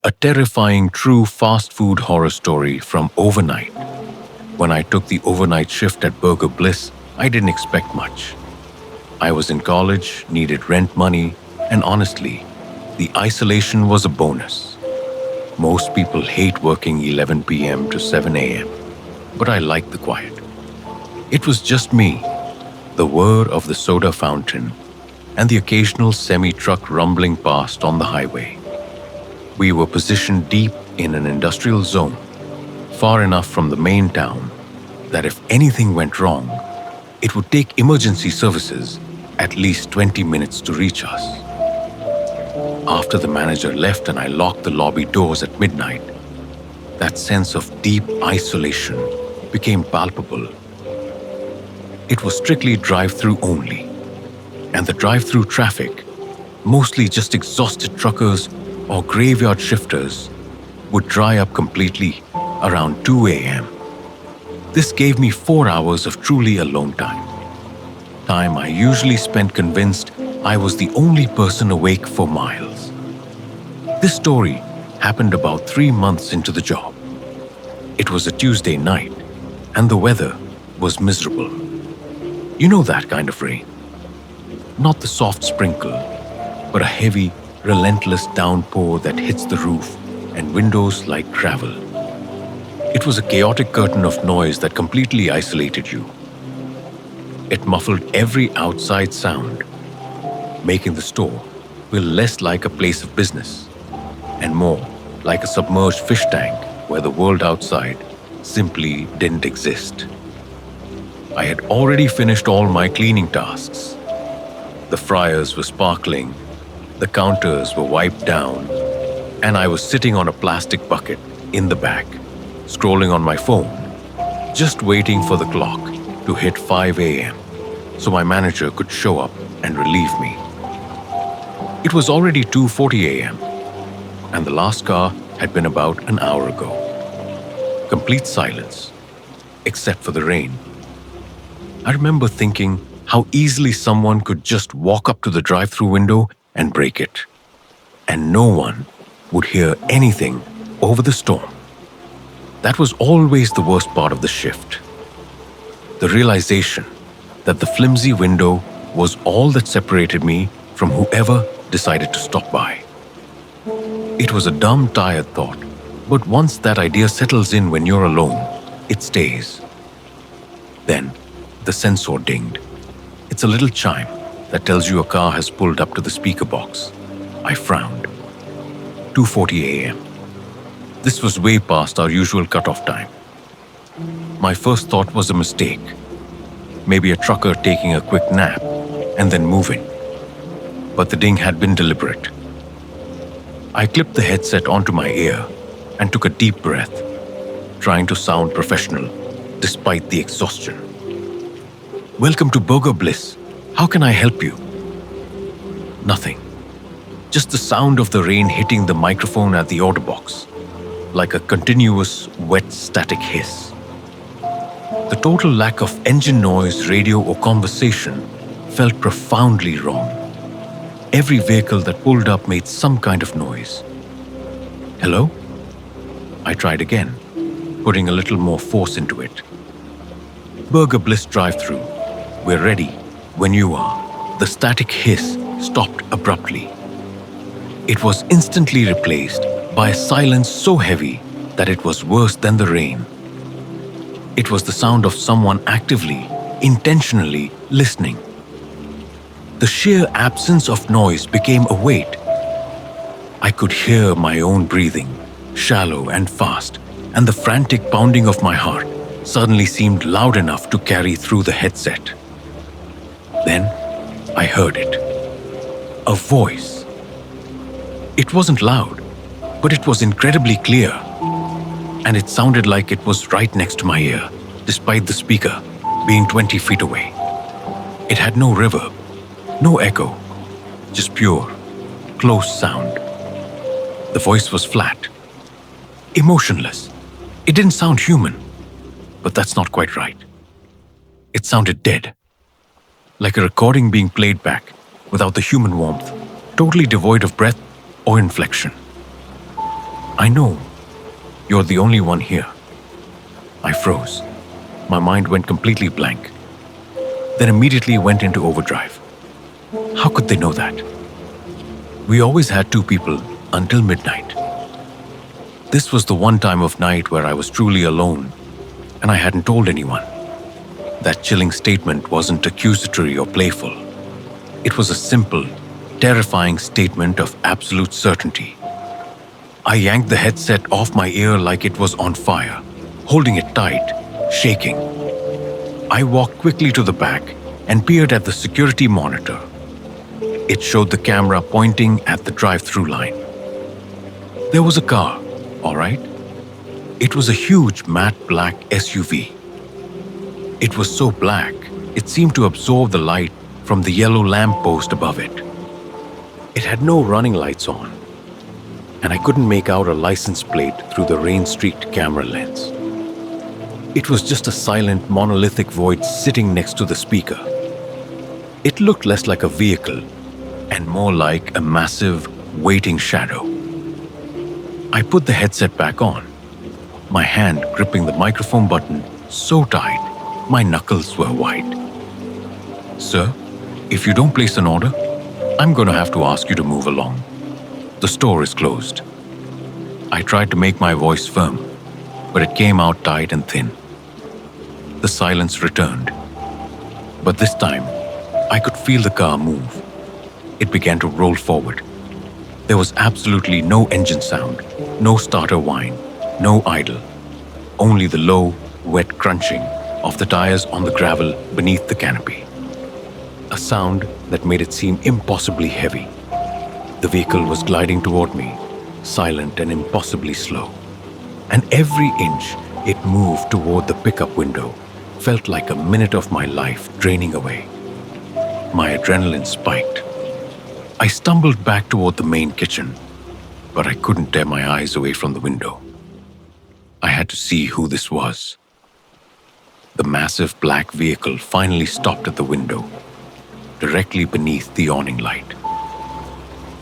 A terrifying true fast food horror story from overnight. When I took the overnight shift at Burger Bliss, I didn't expect much. I was in college, needed rent money, and honestly, the isolation was a bonus. Most people hate working 11 p.m. to 7 a.m., but I liked the quiet. It was just me, the whir of the soda fountain, and the occasional semi-truck rumbling past on the highway. We were positioned deep in an industrial zone, far enough from the main town that if anything went wrong, it would take emergency services at least 20 minutes to reach us. After the manager left and I locked the lobby doors at midnight, that sense of deep isolation became palpable. It was strictly drive-through only, and the drive-through traffic, mostly just exhausted truckers or graveyard shifters, would dry up completely around 2 a.m. This gave me 4 hours of truly alone time. Time I usually spent convinced I was the only person awake for miles. This story happened about 3 months into the job. It was a Tuesday night, and the weather was miserable. You know that kind of rain. Not the soft sprinkle, but a heavy, relentless downpour that hits the roof and windows like gravel. It was a chaotic curtain of noise that completely isolated you. It muffled every outside sound, making the store feel less like a place of business and more like a submerged fish tank where the world outside simply didn't exist. I had already finished all my cleaning tasks. The fryers were sparkling, the counters were wiped down, and I was sitting on a plastic bucket in the back, scrolling on my phone, just waiting for the clock to hit 5 a.m. so my manager could show up and relieve me. It was already 2:40 a.m., and the last car had been about an hour ago. Complete silence, except for the rain. I remember thinking how easily someone could just walk up to the drive-through window and break it, and no one would hear anything over the storm. That was always the worst part of the shift. The realization that the flimsy window was all that separated me from whoever decided to stop by. It was a dumb, tired thought, but once that idea settles in when you're alone, it stays. Then, the sensor dinged. It's a little chime that tells you a car has pulled up to the speaker box. I frowned. 2:40 a.m. This was way past our usual cutoff time. My first thought was a mistake. Maybe a trucker taking a quick nap and then moving. But the ding had been deliberate. I clipped the headset onto my ear and took a deep breath, trying to sound professional despite the exhaustion. "Welcome to Burger Bliss. How can I help you?" Nothing. Just the sound of the rain hitting the microphone at the audio box, like a continuous, wet, static hiss. The total lack of engine noise, radio, or conversation felt profoundly wrong. Every vehicle that pulled up made some kind of noise. "Hello?" I tried again, putting a little more force into it. "Burger Bliss drive-through. We're ready when you are." The static hiss stopped abruptly. It was instantly replaced by a silence so heavy that it was worse than the rain. It was the sound of someone actively, intentionally listening. The sheer absence of noise became a weight. I could hear my own breathing, shallow and fast, and the frantic pounding of my heart suddenly seemed loud enough to carry through the headset. Then I heard it. A voice. It wasn't loud, but it was incredibly clear, and it sounded like it was right next to my ear, despite the speaker being 20 feet away. It had no reverb, no echo, just pure, close sound. The voice was flat, emotionless. It didn't sound human, but that's not quite right. It sounded dead, like a recording being played back without the human warmth, totally devoid of breath or inflection. I know. You're the only one here. I froze. My mind went completely blank. Then immediately went into overdrive. How could they know that? We always had two people until midnight. This was the one time of night where I was truly alone, and I hadn't told anyone. That chilling statement wasn't accusatory or playful. It was a simple, terrifying statement of absolute certainty. I yanked the headset off my ear like it was on fire, holding it tight, shaking. I walked quickly to the back and peered at the security monitor. It showed the camera pointing at the drive-through line. There was a car, all right. It was a huge matte black SUV. It was so black, it seemed to absorb the light from the yellow lamppost above it. It had no running lights on, and I couldn't make out a license plate through the rain-streaked camera lens. It was just a silent, monolithic void sitting next to the speaker. It looked less like a vehicle and more like a massive, waiting shadow. I put the headset back on, my hand gripping the microphone button so tight my knuckles were white. "Sir, if you don't place an order, I'm going to have to ask you to move along. The store is closed." I tried to make my voice firm, but it came out tight and thin. The silence returned. But this time, I could feel the car move. It began to roll forward. There was absolutely no engine sound, no starter whine, no idle. Only the low, wet crunching of the tires on the gravel beneath the canopy. A sound that made it seem impossibly heavy. The vehicle was gliding toward me, silent and impossibly slow. And every inch it moved toward the pickup window felt like a minute of my life draining away. My adrenaline spiked. I stumbled back toward the main kitchen, but I couldn't tear my eyes away from the window. I had to see who this was. The massive black vehicle finally stopped at the window, directly beneath the awning light.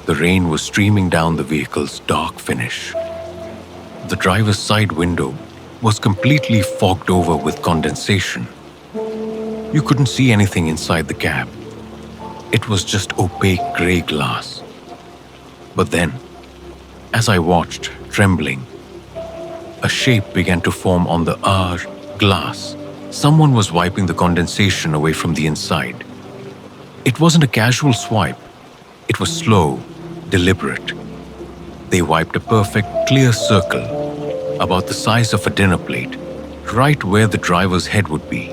The rain was streaming down the vehicle's dark finish. The driver's side window was completely fogged over with condensation. You couldn't see anything inside the cab. It was just opaque gray glass. But then, as I watched, trembling, a shape began to form on the glass. Someone was wiping the condensation away from the inside. It wasn't a casual swipe. It was slow, deliberate. They wiped a perfect, clear circle, about the size of a dinner plate, right where the driver's head would be.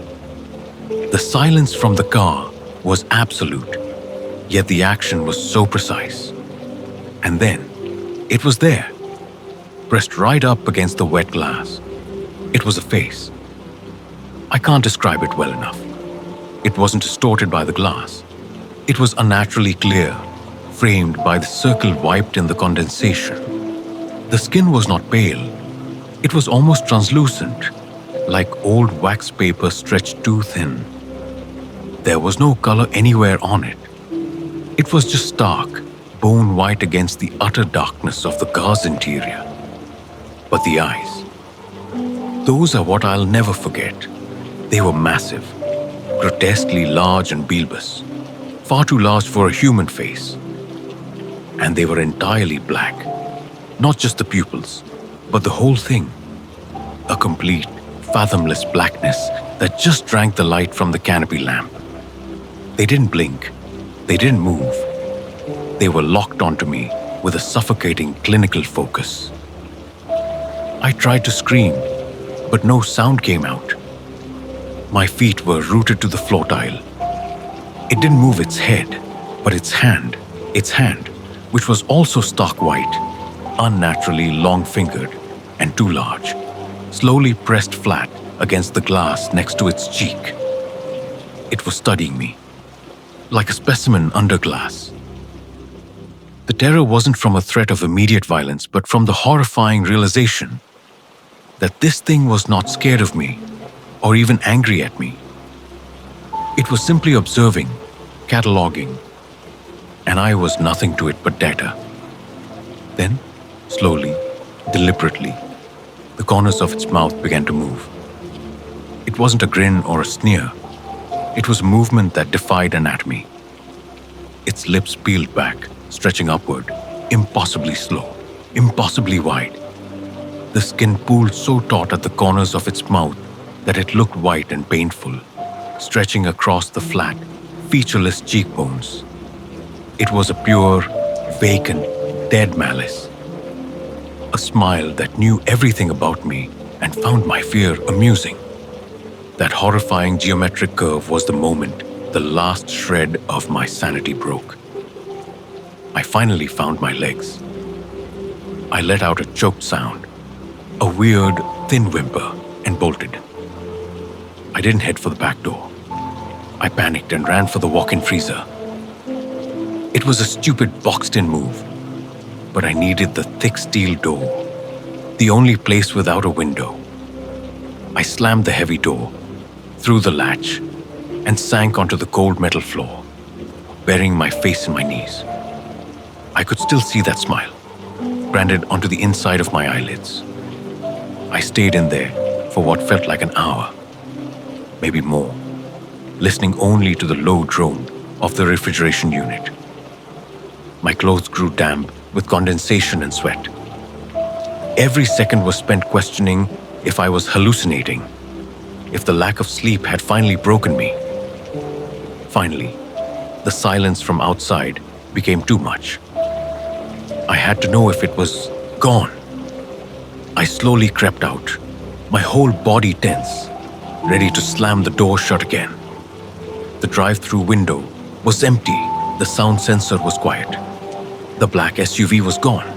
The silence from the car was absolute, yet the action was so precise. And then, it was there, pressed right up against the wet glass. It was a face. I can't describe it well enough. It wasn't distorted by the glass. It was unnaturally clear, framed by the circle wiped in the condensation. The skin was not pale. It was almost translucent, like old wax paper stretched too thin. There was no color anywhere on it. It was just stark, bone white against the utter darkness of the car's interior. But the eyes, those are what I'll never forget. They were massive, grotesquely large and bulbous, far too large for a human face. And they were entirely black, not just the pupils, but the whole thing. A complete, fathomless blackness that just drank the light from the canopy lamp. They didn't blink. They didn't move. They were locked onto me with a suffocating clinical focus. I tried to scream, but no sound came out. My feet were rooted to the floor tile. It didn't move its head, but its hand, which was also stark white, unnaturally long-fingered and too large, slowly pressed flat against the glass next to its cheek. It was studying me, like a specimen under glass. The terror wasn't from a threat of immediate violence, but from the horrifying realization that this thing was not scared of me or even angry at me. It was simply observing, cataloging, and I was nothing to it but data. Then, slowly, Deliberately, the corners of its mouth began to move. It wasn't a grin or a sneer. It was a movement that defied anatomy. Its lips peeled back, stretching upward, impossibly slow, impossibly wide. The skin pooled so taut at the corners of its mouth that it looked white and painful, stretching across the flat, featureless cheekbones. It was a pure, vacant, dead malice. A smile that knew everything about me and found my fear amusing. That horrifying geometric curve was the moment the last shred of my sanity broke. I finally found my legs. I let out a choked sound, a weird, thin whimper, and bolted. I didn't head for the back door. I panicked and ran for the walk-in freezer. It was a stupid boxed-in move, but I needed the thick steel door, the only place without a window. I slammed the heavy door, threw the latch, and sank onto the cold metal floor, burying my face in my knees. I could still see that smile, branded onto the inside of my eyelids. I stayed in there for what felt like an hour, maybe more, listening only to the low drone of the refrigeration unit. My clothes grew damp with condensation and sweat. Every second was spent questioning if I was hallucinating, if the lack of sleep had finally broken me. Finally, the silence from outside became too much. I had to know if it was gone. I slowly crept out, my whole body tense, ready to slam the door shut again. The drive-through window was empty, the sound sensor was quiet. The black SUV was gone.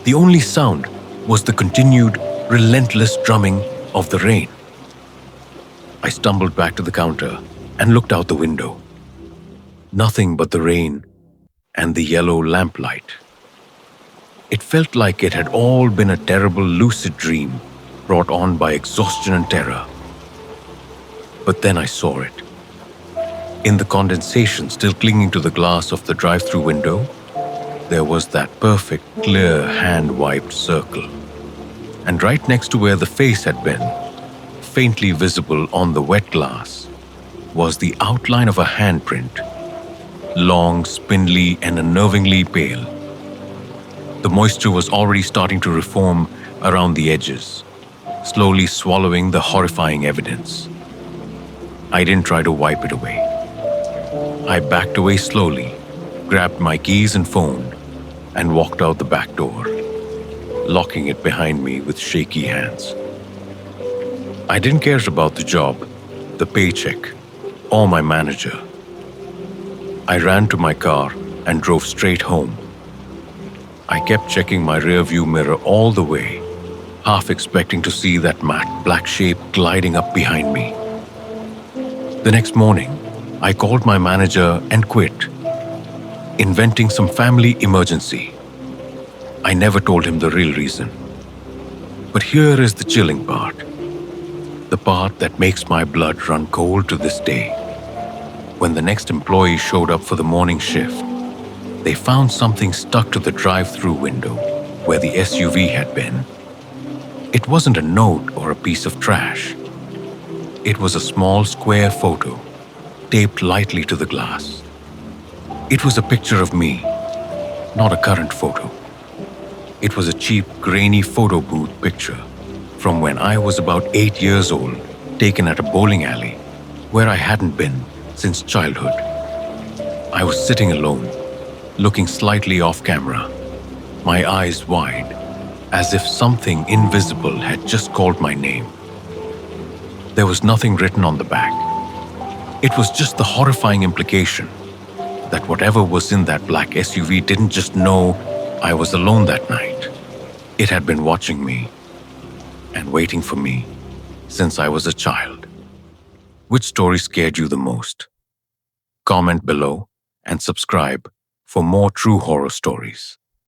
The only sound was the continued, relentless drumming of the rain. I stumbled back to the counter and looked out the window. Nothing but the rain and the yellow lamplight. It felt like it had all been a terrible lucid dream brought on by exhaustion and terror. But then I saw it. In the condensation still clinging to the glass of the drive-through window, there was that perfect, clear, hand-wiped circle. And right next to where the face had been, faintly visible on the wet glass, was the outline of a handprint, long, spindly, and unnervingly pale. The moisture was already starting to reform around the edges, slowly swallowing the horrifying evidence. I didn't try to wipe it away. I backed away slowly, grabbed my keys and phone, and walked out the back door, locking it behind me with shaky hands. I didn't care about the job, the paycheck, or my manager. I ran to my car and drove straight home. I kept checking my rearview mirror all the way, half expecting to see that matte black shape gliding up behind me. The next morning, I called my manager and quit, inventing some family emergency. I never told him the real reason. But here is the chilling part, the part that makes my blood run cold to this day. When the next employee showed up for the morning shift, they found something stuck to the drive-through window where the SUV had been. It wasn't a note or a piece of trash. It was a small square photo, taped lightly to the glass. It was a picture of me, not a current photo. It was a cheap, grainy photo booth picture from when I was about 8 years old, taken at a bowling alley where I hadn't been since childhood. I was sitting alone, looking slightly off camera, my eyes wide, as if something invisible had just called my name. There was nothing written on the back. It was just the horrifying implication that whatever was in that black SUV didn't just know I was alone that night. It had been watching me and waiting for me since I was a child. Which story scared you the most? Comment below and subscribe for more true horror stories.